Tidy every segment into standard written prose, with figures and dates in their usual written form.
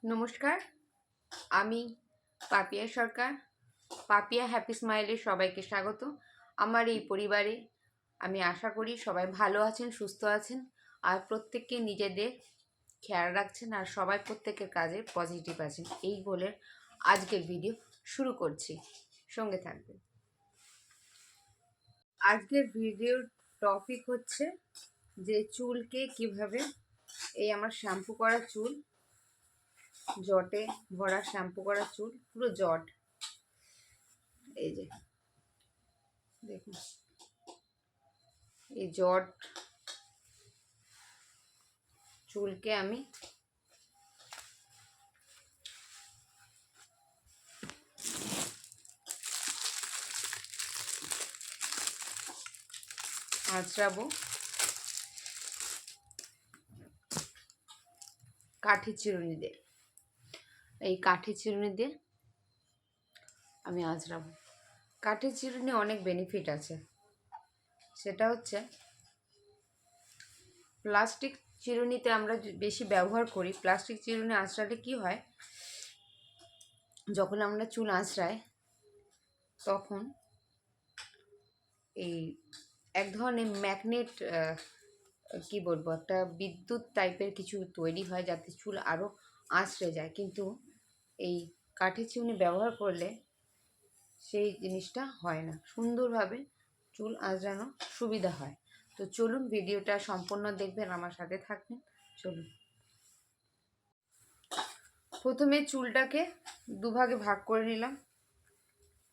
নমস্কার, আমি পাপিয়া সরকার। পাপিয়া হ্যাপি স্মাইলে সবাইকে স্বাগত। আমার এই পরিবারে আমি আশা করি সবাই ভালো আছেন, সুস্থ আছেন আর প্রত্যেককে নিজেদের খেয়াল রাখছেন আর সবাই প্রত্যেকের কাজে পজিটিভ আছেন। এই বলে আজকের ভিডিও শুরু করছি, সঙ্গে থাকবেন। আজকের ভিডিওর টপিক হচ্ছে যে চুলকে কিভাবে, এই আমার শ্যাম্পু করা চুল, জটে ভরা শ্যাম্পু করা চুল, পুরো জট, এই যে দেখুন এই জট চুলকে আমি আঁচড়াবো কাঠি চিরুনি দিয়ে। এই কাঠি চিরুনি দিয়ে আমি আঁচড়াবো। কাঠি চিরুনি অনেক বেনিফিট আছে। সেটা হচ্ছে প্লাস্টিক চিরুনিতে আমরা বেশি ব্যবহার করি। প্লাস্টিক চিরুনি আঁচড়ালে কি হয়, যখন আমরা চুল আঁচড়াই তখন এই এক ধরনের ম্যাগনেট, কি বলবো, একটা বিদ্যুৎ টাইপের কিছু তৈরি হয় যাতে চুল আরও আঁচড়ে যায়। কিন্তু এই কাঠি চিরুনি ব্যবহার করলে সেই জিনিসটা হয় না, সুন্দরভাবে চুল আঁচড়ানো সুবিধা হয়। তো চলুন ভিডিওটা সম্পূর্ণ দেখবেন, আমার সাথে থাকবেন। চলুন, প্রথমে চুলটাকে দুভাগে ভাগ করে নিলাম।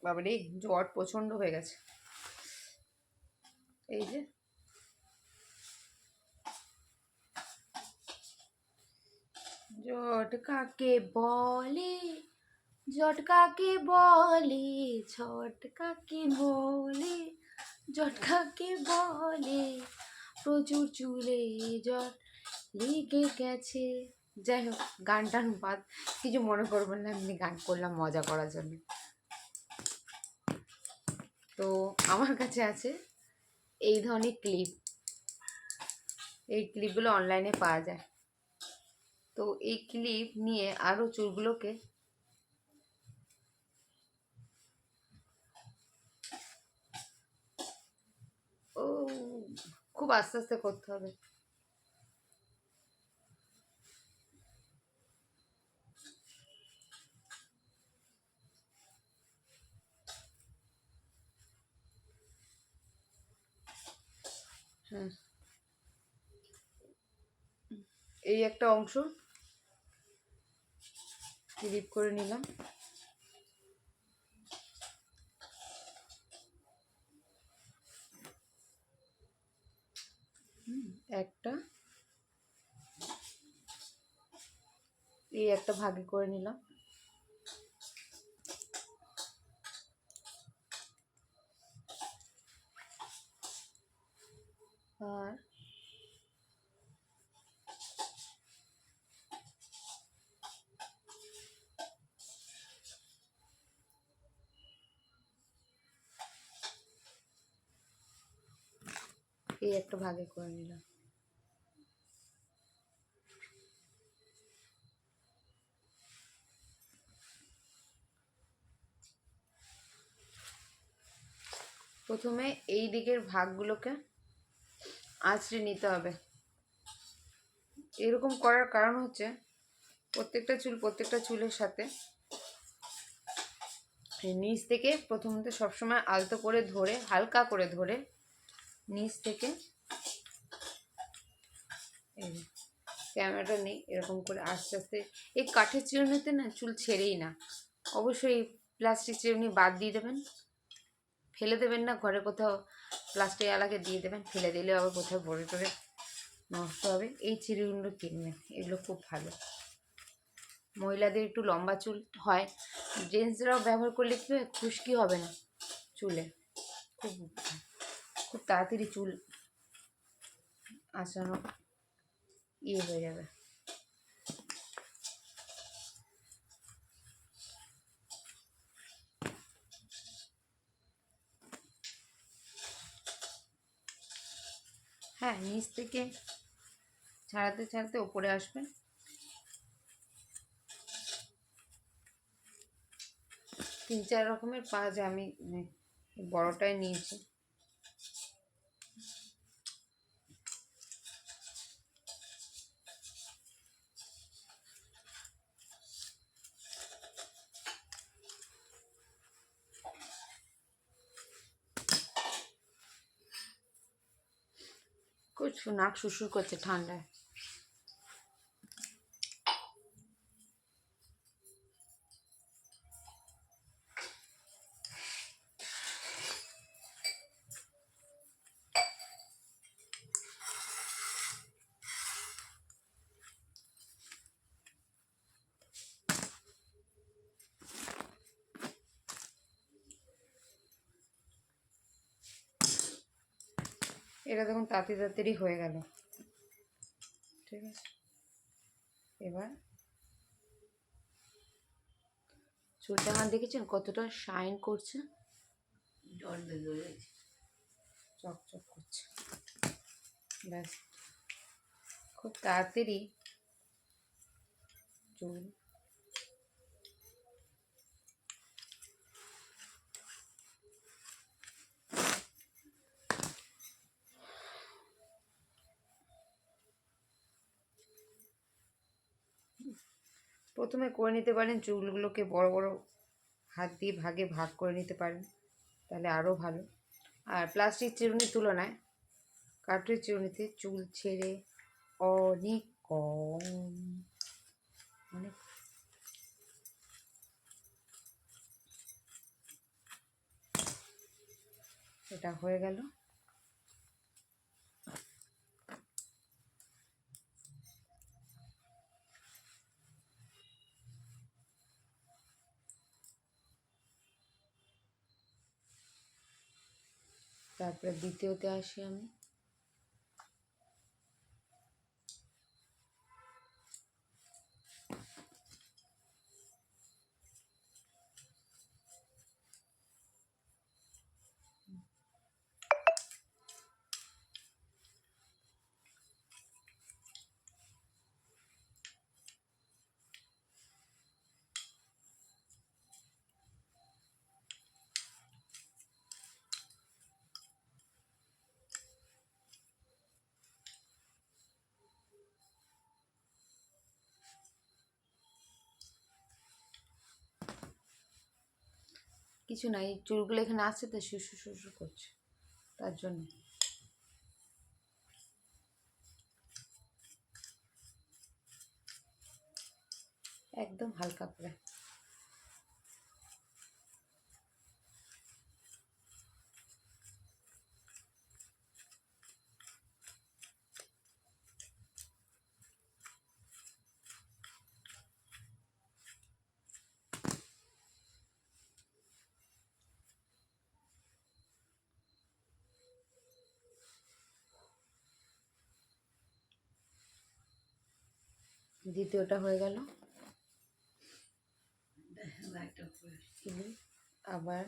বাবারে জ্বর প্রচণ্ড হয়ে গেছে। এই যে জট কাকে বলে, জট কাকে বলে, ছট কাকে বলে, জট কাকে বলে, প্রচুর চুলে জট লেগে গেছে। যাই হোক, গান টান বাদ কিছু মনে করবেন না, এমনি গান করলাম মজা করার জন্য। তো আমার কাছে আছে এই ধরনের ক্লিপ। এই ক্লিপগুলো অনলাইনে পাওয়া যায়। তো এই ক্লিপ নিয়ে আরও চুলগুলোকে খুব আস্তে আস্তে করতে হবে। হ্যাঁ, এই একটা অংশ ক্লিপ করে নিলাম। একটা এই একটা ভাগে করে নিলাম। আর এই একটা ভাগে করে নিলাম। প্রথমে এই দিকের ভাগগুলোকে আঁচড়ে নিতে হবে। এরকম করার কারণ হচ্ছে প্রত্যেকটা চুলের সাথে নিচ থেকে প্রথমত সবসময় আলতো করে ধরে, হালকা করে ধরে নিচ থেকে, এই ক্যামেরাটা নেই, এরকম করে আস্তে আস্তে। এই কাঠের চিরুনিতে না চুল ছেড়েই না। অবশ্যই প্লাস্টিক চিরুনি বাদ দিয়ে দেবেন, ফেলে দেবেন না। ঘরে কোথাও প্লাস্টিক এলাকে দিয়ে দেবেন, ফেলে দিলে আবার কোথাও পড়ে টরে নষ্ট হবে। এই চিরুনিগুলো কিনবেন, এগুলো খুব ভালো। মহিলাদের একটু লম্বা চুল হয়, জেন্টসরাও ব্যবহার করলে কী হয়, খুশকি হবে না চুলে। খুব খুব তাড়াতাড়ি চুল আঁচড়ানো হয়ে যাবে। হ্যাঁ, নিচ থেকে ছাড়াতে ছাড়াতে ওপরে আসবেন। 3-4 রকমের পাওয়া যায়, আমি বড়টাই নিয়েছি। নাক শুশুর করছে ঠান্ডায়। এটা দেখুন তাড়াতাড়ি হয়ে গেল। ঠিক আছে, এবার চুলটা আমার দেখেছেন কতটা শাইন করছে, চকচক করছে। ব্যাস, খুব তাড়াতাড়ি চুল প্রথমে করে নিতে পারেন। চুলগুলোকে বড় বড় হাত দিয়ে ভাগ করে নিতে পারেন, তাহলে আরও ভালো। আর প্লাস্টিক চিরুনির তুলনায় কাঠের চিরুনিতে চুল ছেড়ে অনেক কম, অনেক। এটা হয়ে গেল। তারপরে দ্বিতীয়তে আসি আমি। কিছু নাই, চুলগুলো এখানে আসছে তো শুশু করছে, তার জন্য। একদম হালকা করে। দ্বিতীয়টা হয়ে গেল। আবার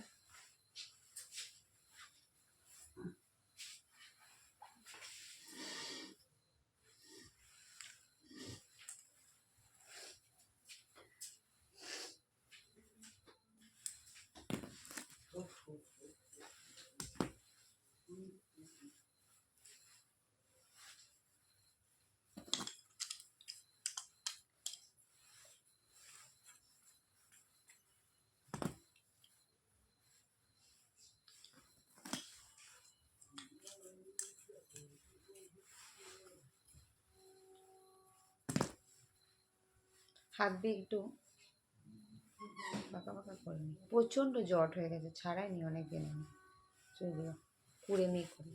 হাত দিয়ে একটু বাঁকা করে নি। প্রচণ্ড জট হয়ে গেছে, ছাড়াইনি অনেক দিন আমি চুলগুলো, কুড়ে নিয়ে করি।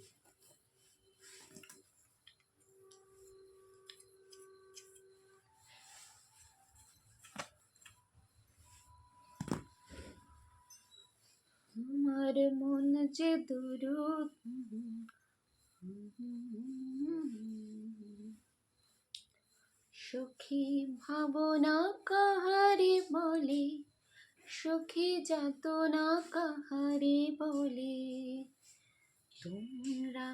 আমার মন যে দুরুদ, সখী ভাবনা কাহারে বলে, সখী যাতনা কাহারে বলে, তোমরা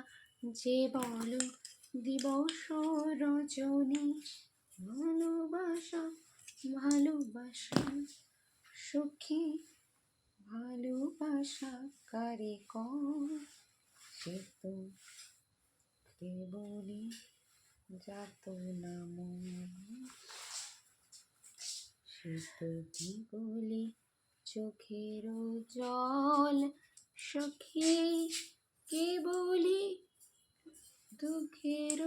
যে বলো দিবস রজনী, ভালোবাসা ভালোবাসা সখী ভালোবাসা কারিগর সে তো কেবলই যাত না মন, সে তো কেবলই চোখের জল সখী, কেবলই দুঃখের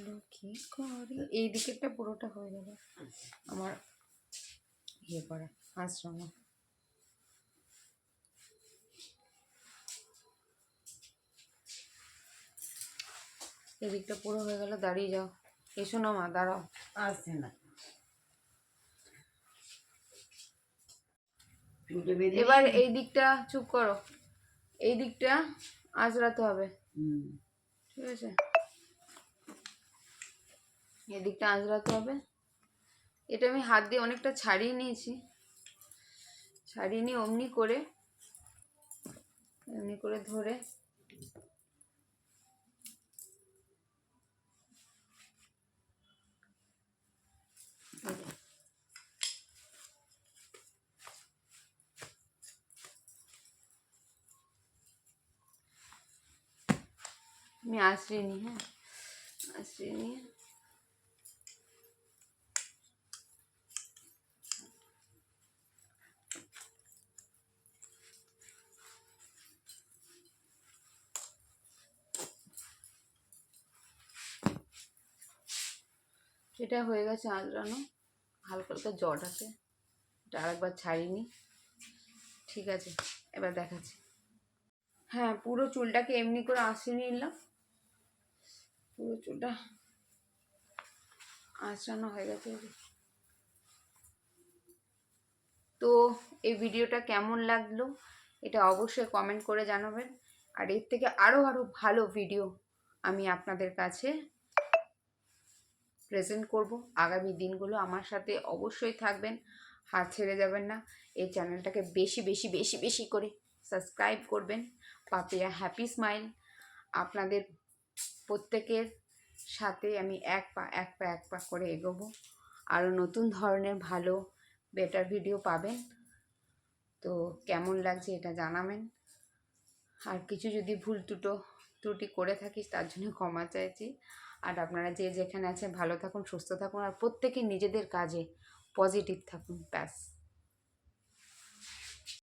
লক্ষ্মী করে। এই দিকেরটা পুরোটা হয়ে যাবে আমার ইয়ে করা আশ্রম। এদিকটা পুরো হয়ে গেল। দাঁড়িয়ে যাও, এসো না মা, দাঁড়াও। আসছে না। এবার এই দিকটা, চুপ করো, এই দিকটা আঁচড়াতে হবে, ঠিক আছে? এই দিকটা আঁচড়াতে হবে। এটা আমি হাত দিয়ে অনেকটা ছাড়িয়ে নিয়েছি, ছাড়িয়ে নিয়ে এমনি করে ধরে আমি আঁচড়িয়ে নিই। হ্যাঁ, আঁচড়িয়ে নিয়ে সেটা হয়ে গেছে আঁচড়ানো। হালকা হালকা জট আছে, এটা আরেকবার ছাড়িয়ে নিই, ঠিক আছে? এবার দেখাচ্ছি। হ্যাঁ, পুরো চুলটাকে এমনি করে আঁচড়িয়ে নিলাম, পুরো চুলটা আঁচড়ানো হয়ে গেছে। তো এই ভিডিওটা কেমন লাগলো এটা অবশ্যই কমেন্ট করে জানাবেন। আর এর থেকে আরও ভালো ভিডিও আমি আপনাদের কাছে প্রেজেন্ট করব। আগামী দিনগুলো আমার সাথে অবশ্যই থাকবেন, হাত ছেড়ে যাবেন না। এই চ্যানেলটাকে বেশি বেশি বেশি বেশি করে সাবস্ক্রাইব করবেন। পাপিয়া হ্যাপি স্মাইল আপনাদের প্রত্যেকের সাথে আমি এক পা করে এগোবো। আরও নতুন ধরনের ভালো বেটার ভিডিও পাবেন। তো কেমন লাগছে এটা জানাবেন। আর কিছু যদি ভুল ত্রুটি করে থাকি তার জন্য ক্ষমা চাইছি। আর আপনারা যে যেখানে আছেন ভালো থাকুন, সুস্থ থাকুন, আর প্রত্যেকে নিজেদের কাজে পজিটিভ থাকুন। ব্যাস।